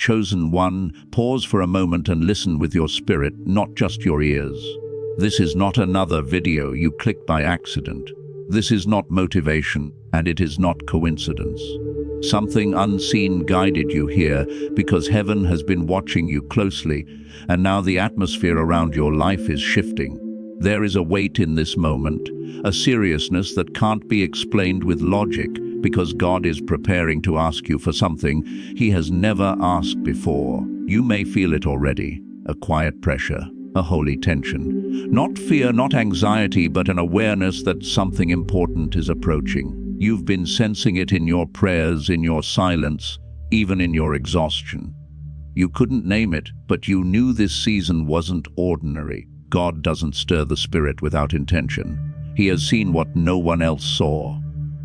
Chosen one, pause for a moment and listen with your spirit, not just your ears. This is not another video you clicked by accident. This is not motivation, and it is not coincidence. Something unseen guided you here because heaven has been watching you closely, and now the atmosphere around your life is shifting. There is a weight in this moment, a seriousness that can't be explained with logic, because God is preparing to ask you for something He has never asked before. You may feel it already, a quiet pressure, a holy tension. Not fear, not anxiety, but an awareness that something important is approaching. You've been sensing it in your prayers, in your silence, even in your exhaustion. You couldn't name it, but you knew this season wasn't ordinary. God doesn't stir the spirit without intention. He has seen what no one else saw.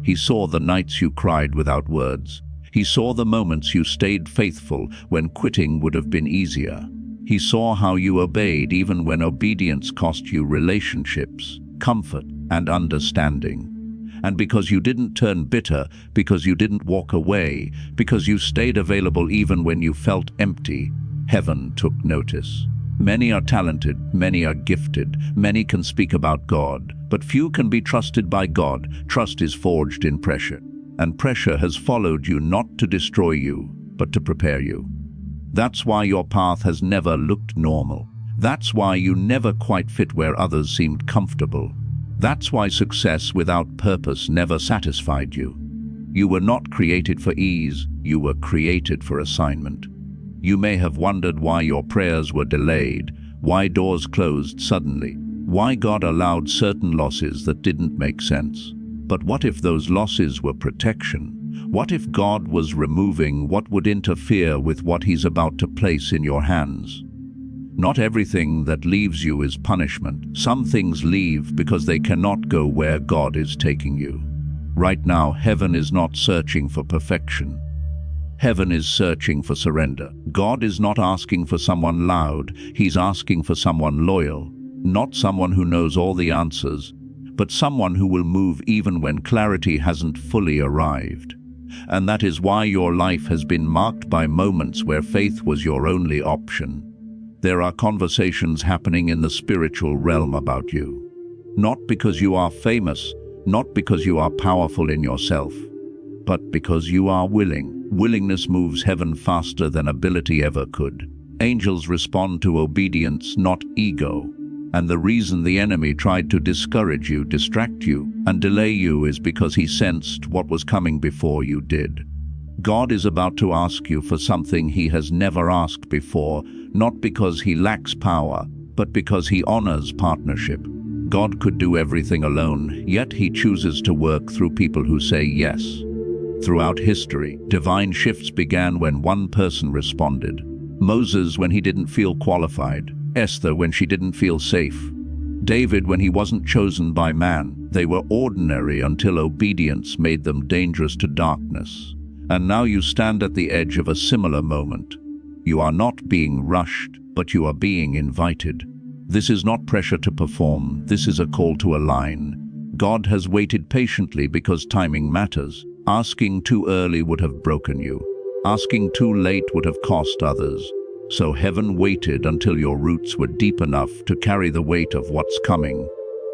He saw the nights you cried without words. He saw the moments you stayed faithful when quitting would have been easier. He saw how you obeyed even when obedience cost you relationships, comfort, and understanding. And because you didn't turn bitter, because you didn't walk away, because you stayed available even when you felt empty, heaven took notice. Many are talented, many are gifted, many can speak about God, but few can be trusted by God. Trust is forged in pressure, and pressure has followed you not to destroy you, but to prepare you. That's why your path has never looked normal. That's why you never quite fit where others seemed comfortable. That's why success without purpose never satisfied you. You were not created for ease, you were created for assignment. You may have wondered why your prayers were delayed, why doors closed suddenly, why God allowed certain losses that didn't make sense. But what if those losses were protection? What if God was removing what would interfere with what He's about to place in your hands? Not everything that leaves you is punishment. Some things leave because they cannot go where God is taking you. Right now, heaven is not searching for perfection. Heaven is searching for surrender. God is not asking for someone loud, He's asking for someone loyal. Not someone who knows all the answers, but someone who will move even when clarity hasn't fully arrived. And that is why your life has been marked by moments where faith was your only option. There are conversations happening in the spiritual realm about you. Not because you are famous, not because you are powerful in yourself, but because you are willing. Willingness moves heaven faster than ability ever could. Angels respond to obedience, not ego. And the reason the enemy tried to discourage you, distract you, and delay you is because he sensed what was coming before you did. God is about to ask you for something He has never asked before, not because He lacks power, but because He honors partnership. God could do everything alone, yet He chooses to work through people who say yes. Throughout history, divine shifts began when one person responded. Moses when he didn't feel qualified, Esther when she didn't feel safe, David when he wasn't chosen by man. They were ordinary until obedience made them dangerous to darkness. And now you stand at the edge of a similar moment. You are not being rushed, but you are being invited. This is not pressure to perform, this is a call to align. God has waited patiently because timing matters. Asking too early would have broken you. Asking too late would have cost others. So heaven waited until your roots were deep enough to carry the weight of what's coming.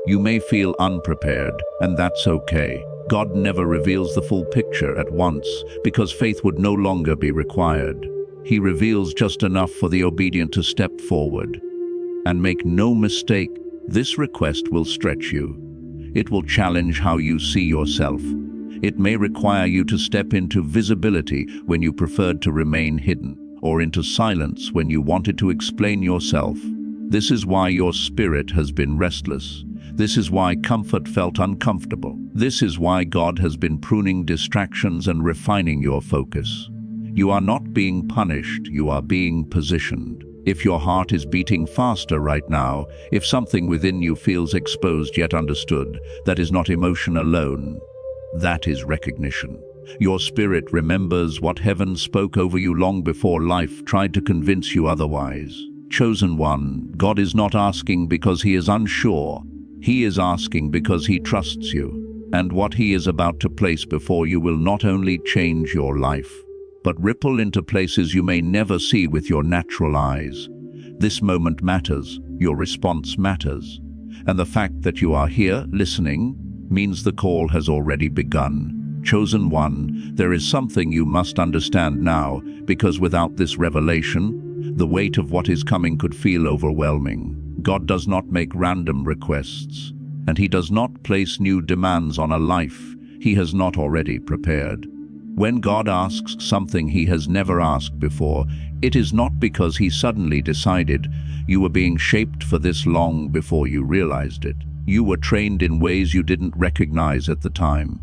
You may feel unprepared, and that's okay. God never reveals the full picture at once, because faith would no longer be required. He reveals just enough for the obedient to step forward. And make no mistake, this request will stretch you. It will challenge how you see yourself. It may require you to step into visibility when you preferred to remain hidden, or into silence when you wanted to explain yourself. This is why your spirit has been restless. This is why comfort felt uncomfortable. This is why God has been pruning distractions and refining your focus. You are not being punished, you are being positioned. If your heart is beating faster right now, if something within you feels exposed yet understood, that is not emotion alone. That is recognition. Your spirit remembers what heaven spoke over you long before life tried to convince you otherwise. Chosen one, God is not asking because He is unsure. He is asking because He trusts you. And what He is about to place before you will not only change your life, but ripple into places you may never see with your natural eyes. This moment matters, your response matters, and the fact that you are here, listening, means the call has already begun. Chosen one, there is something you must understand now, because without this revelation, the weight of what is coming could feel overwhelming. God does not make random requests, and He does not place new demands on a life He has not already prepared. When God asks something He has never asked before, it is not because He suddenly decided. You were being shaped for this long before you realized it. You were trained in ways you didn't recognize at the time.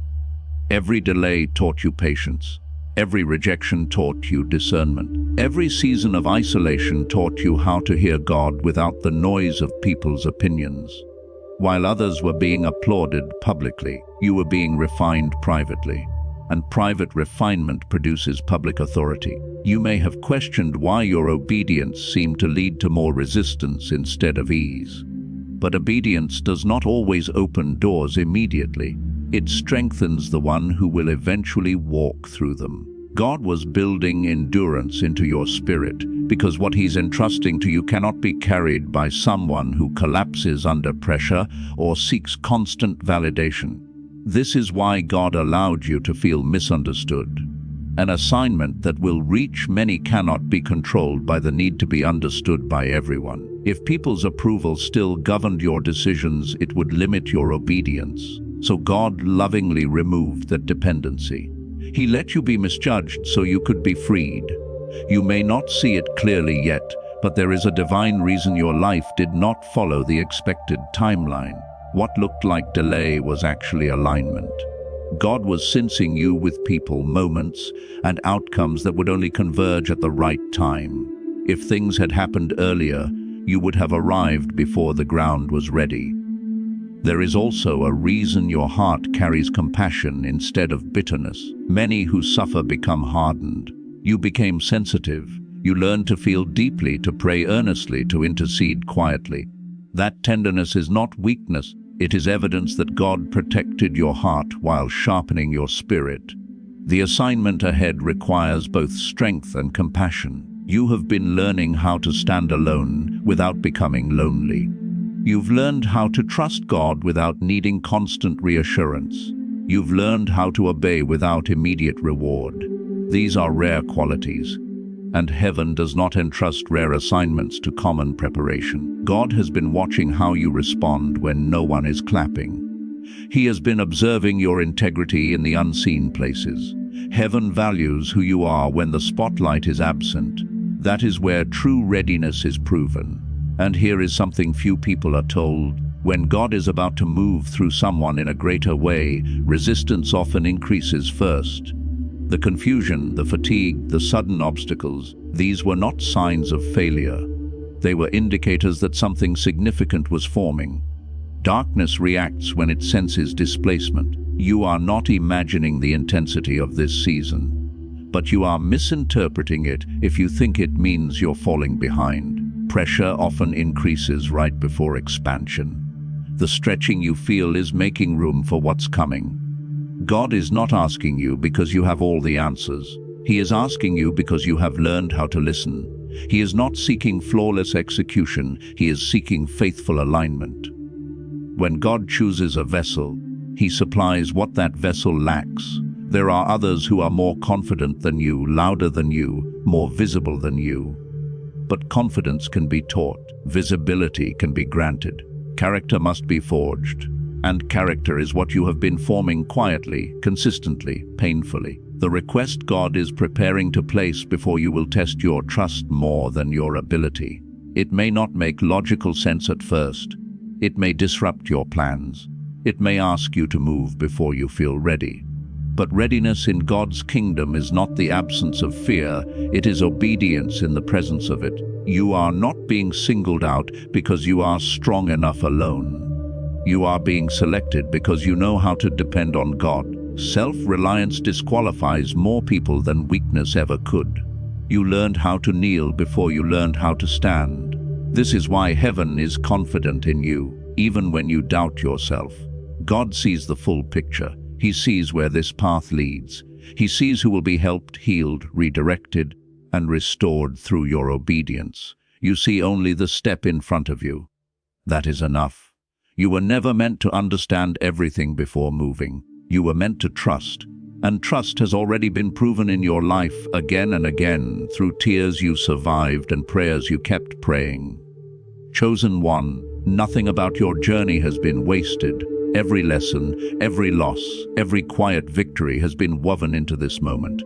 Every delay taught you patience. Every rejection taught you discernment. Every season of isolation taught you how to hear God without the noise of people's opinions. While others were being applauded publicly, you were being refined privately. And private refinement produces public authority. You may have questioned why your obedience seemed to lead to more resistance instead of ease. But obedience does not always open doors immediately. It strengthens the one who will eventually walk through them. God was building endurance into your spirit, because what He's entrusting to you cannot be carried by someone who collapses under pressure or seeks constant validation. This is why God allowed you to feel misunderstood. An assignment that will reach many cannot be controlled by the need to be understood by everyone. If people's approval still governed your decisions, it would limit your obedience. So God lovingly removed that dependency. He let you be misjudged so you could be freed. You may not see it clearly yet, but there is a divine reason your life did not follow the expected timeline. What looked like delay was actually alignment. God was sensing you with people, moments, and outcomes that would only converge at the right time. If things had happened earlier, you would have arrived before the ground was ready. There is also a reason your heart carries compassion instead of bitterness. Many who suffer become hardened. You became sensitive. You learned to feel deeply, to pray earnestly, to intercede quietly. That tenderness is not weakness. It is evidence that God protected your heart while sharpening your spirit. The assignment ahead requires both strength and compassion. You have been learning how to stand alone without becoming lonely. You've learned how to trust God without needing constant reassurance. You've learned how to obey without immediate reward. These are rare qualities, and heaven does not entrust rare assignments to common preparation. God has been watching how you respond when no one is clapping. He has been observing your integrity in the unseen places. Heaven values who you are when the spotlight is absent. That is where true readiness is proven. And here is something few people are told. When God is about to move through someone in a greater way, resistance often increases first. The confusion, the fatigue, the sudden obstacles, these were not signs of failure. They were indicators that something significant was forming. Darkness reacts when it senses displacement. You are not imagining the intensity of this season, but you are misinterpreting it if you think it means you're falling behind. Pressure often increases right before expansion. The stretching you feel is making room for what's coming. God is not asking you because you have all the answers. He is asking you because you have learned how to listen. He is not seeking flawless execution. He is seeking faithful alignment. When God chooses a vessel, He supplies what that vessel lacks. There are others who are more confident than you, louder than you, more visible than you. But confidence can be taught. Visibility can be granted. Character must be forged. And character is what you have been forming quietly, consistently, painfully. The request God is preparing to place before you will test your trust more than your ability. It may not make logical sense at first. It may disrupt your plans. It may ask you to move before you feel ready. But readiness in God's kingdom is not the absence of fear, it is obedience in the presence of it. You are not being singled out because you are strong enough alone. You are being selected because you know how to depend on God. Self-reliance disqualifies more people than weakness ever could. You learned how to kneel before you learned how to stand. This is why heaven is confident in you, even when you doubt yourself. God sees the full picture. He sees where this path leads. He sees who will be helped, healed, redirected, and restored through your obedience. You see only the step in front of you. That is enough. You were never meant to understand everything before moving. You were meant to trust. And trust has already been proven in your life again and again through tears you survived and prayers you kept praying. Chosen one, nothing about your journey has been wasted. Every lesson, every loss, every quiet victory has been woven into this moment.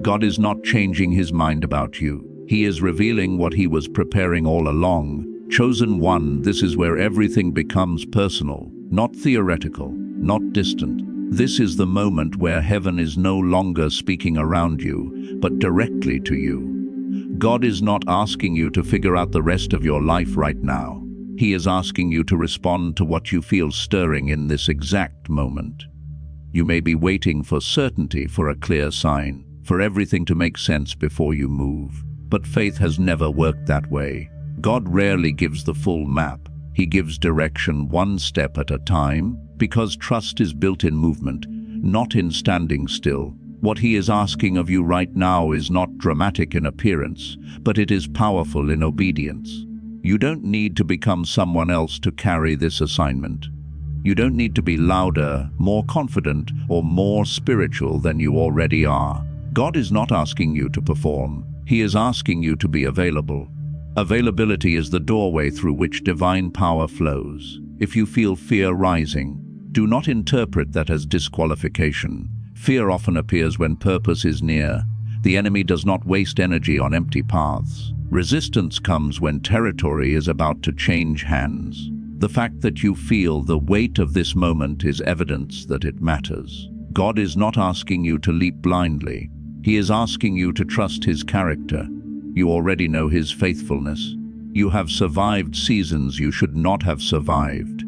God is not changing his mind about you. He is revealing what he was preparing all along. Chosen one, this is where everything becomes personal, not theoretical, not distant. This is the moment where heaven is no longer speaking around you, but directly to you. God is not asking you to figure out the rest of your life right now. He is asking you to respond to what you feel stirring in this exact moment. You may be waiting for certainty, for a clear sign, for everything to make sense before you move. But faith has never worked that way. God rarely gives the full map. He gives direction one step at a time, because trust is built in movement, not in standing still. What he is asking of you right now is not dramatic in appearance, but it is powerful in obedience. You don't need to become someone else to carry this assignment. You don't need to be louder, more confident, or more spiritual than you already are. God is not asking you to perform. He is asking you to be available. Availability is the doorway through which divine power flows. If you feel fear rising, do not interpret that as disqualification. Fear often appears when purpose is near. The enemy does not waste energy on empty paths. Resistance comes when territory is about to change hands. The fact that you feel the weight of this moment is evidence that it matters. God is not asking you to leap blindly. He is asking you to trust his character. You already know his faithfulness. You have survived seasons you should not have survived.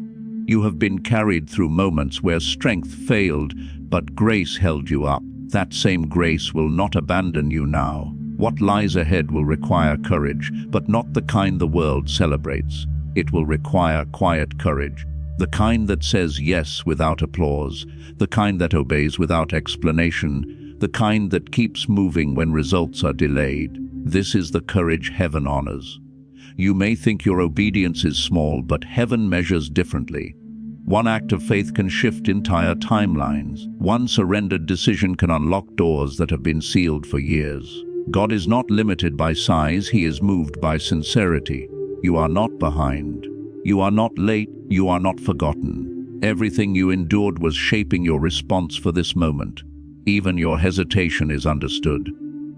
You have been carried through moments where strength failed, but grace held you up. That same grace will not abandon you now. What lies ahead will require courage, but not the kind the world celebrates. It will require quiet courage, the kind that says yes without applause, the kind that obeys without explanation, the kind that keeps moving when results are delayed. This is the courage heaven honors. You may think your obedience is small, but heaven measures differently. One act of faith can shift entire timelines. One surrendered decision can unlock doors that have been sealed for years. God is not limited by size, he is moved by sincerity. You are not behind. You are not late. You are not forgotten. Everything you endured was shaping your response for this moment. Even your hesitation is understood.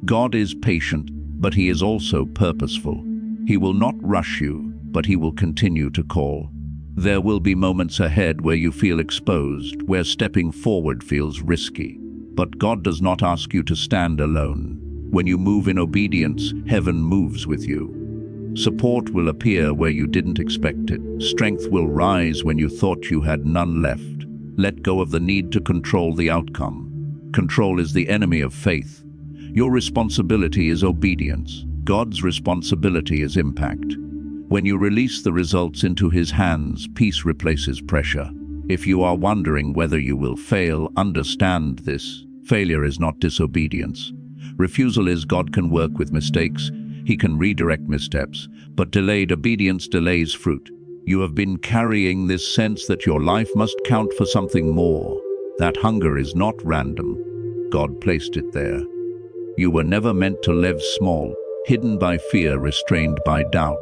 God is patient, but he is also purposeful. He will not rush you, but he will continue to call. There will be moments ahead where you feel exposed, where stepping forward feels risky. But God does not ask you to stand alone. When you move in obedience, heaven moves with you. Support will appear where you didn't expect it. Strength will rise when you thought you had none left. Let go of the need to control the outcome. Control is the enemy of faith. Your responsibility is obedience. God's responsibility is impact. When you release the results into his hands, peace replaces pressure. If you are wondering whether you will fail, understand this. Failure is not disobedience. Refusal is God can work with mistakes. He can redirect missteps, but delayed obedience delays fruit. You have been carrying this sense that your life must count for something more. That hunger is not random. God placed it there. You were never meant to live small, hidden by fear, restrained by doubt.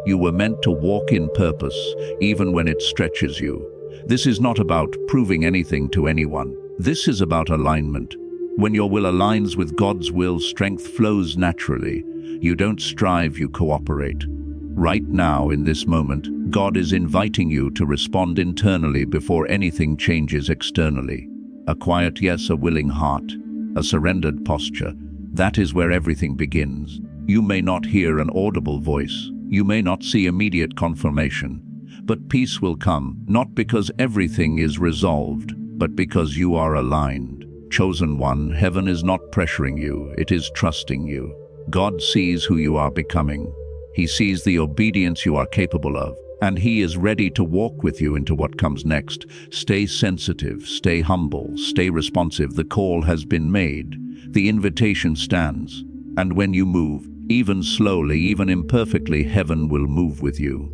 You were meant to walk in purpose, even when it stretches you. This is not about proving anything to anyone. This is about alignment. When your will aligns with God's will, strength flows naturally. You don't strive, you cooperate. Right now, in this moment, God is inviting you to respond internally before anything changes externally. A quiet yes, a willing heart, a surrendered posture. That is where everything begins. You may not hear an audible voice. You may not see immediate confirmation. But peace will come, not because everything is resolved, but because you are aligned. Chosen one, heaven is not pressuring you, it is trusting you. God sees who you are becoming. He sees the obedience you are capable of. And He is ready to walk with you into what comes next. Stay sensitive, stay humble, stay responsive. The call has been made. The invitation stands. And when you move, even slowly, even imperfectly, heaven will move with you.